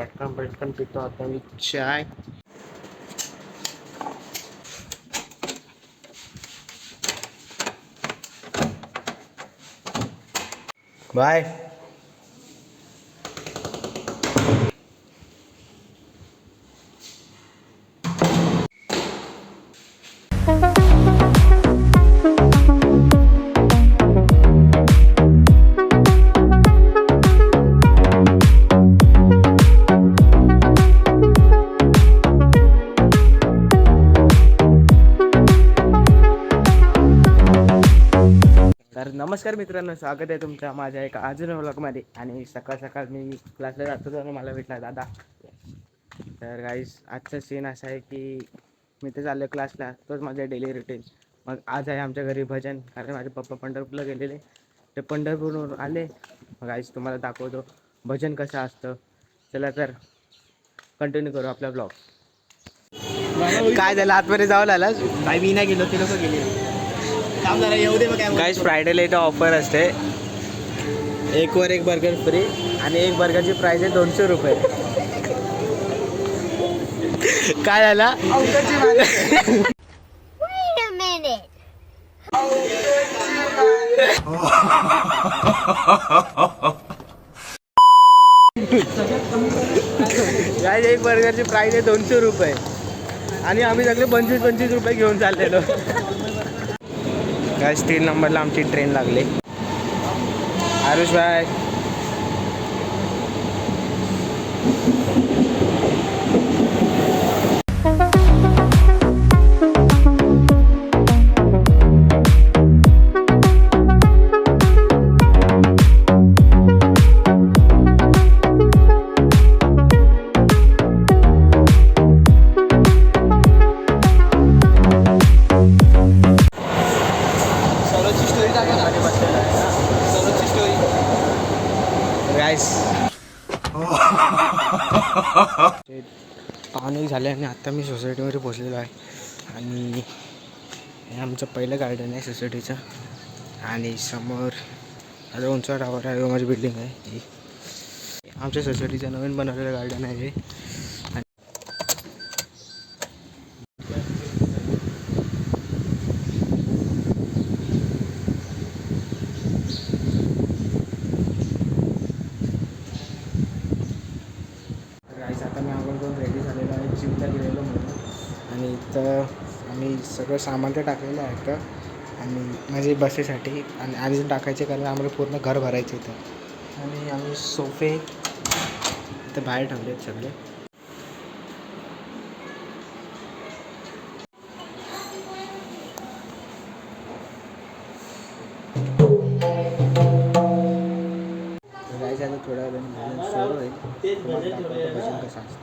पटकन पटकन पितो आता मी चाय. बाय. तर नमस्कार मित्रांनो, स्वागत आहे तुमच्या माझ्या एका अजून व्लॉगमध्ये. आणि सकाळ सकाळ मी क्लासला जातो तर मला भेटला दादा. तर गाईस आजचा सीन असा आहे की मी तर चाललो क्लासला, तोच माझा डेली रुटीन. मग आज आहे आमच्या घरी भजन, कारण माझे पप्पा पंढरपूरला गेलेले, ते पंढरपूरवरून आले. मग गाईस तुम्हाला दाखवतो भजन कसं असतं. चला तर कंटिन्यू करू आपला ब्लॉग. काय झालं, आतमध्ये जाऊन आलास? काय मी नाही गेलो, ते लोक गेले. काम झालं येऊ दे. मग काय गाईस फ्रायडेला इथं ऑफर असते, एक वर एक बर्गर फ्री, आणि एक बर्गरची प्राइस आहे 200 रुपये. काय झाला? गाईस एक बर्गरची प्राइस आहे 200 रुपये, आणि आम्ही सगळे 25-25 रुपये घेऊन चाललेलो. गाईस 3 नंबरला आमची ट्रेन लागली. आरुष भाई, पाणी झाले आणि आता मी सोसायटीमध्ये पोचलेलो आहे. आणि हे आमचं पहिलं गार्डन आहे सोसायटीचं, आणि समोर आता उंचवा टावर आहे, माझी बिल्डिंग आहे ही. आमच्या सोसायटीचं नवीन बनवलेलं गार्डन आहे हे. आता मी आंघोळ करून रेडी झालेलो आहे, जिमला गेलेलो म्हणून. आणि इथं आम्ही सगळं सामान तर टाकलेलं आहे का, आणि माझी बसेसाठी आणि आधी टाकायचे, कारण आम्हाला पूर्ण घर भरायचं इथं. आणि आम्ही सोफे इथं बाहेर ठेवले आहेत सगळे. जायचं थोड्या वेळाने सुरू होईल, भजन कसं असतं.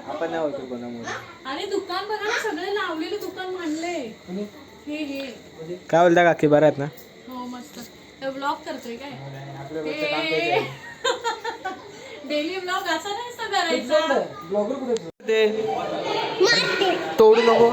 आपण नाही होतो कोणामुळे. आणि दुकान बघा ना, सगळे लावलेले दुकान मांडले. हे काय बोलता काकी, बरं आहेत ना? हो मस्त. ब्लॉग करतोय काय? आपलं रोजचं काम तेच आहे. डेली ब्लॉग असा नाही करायचा. ते तोडू नको.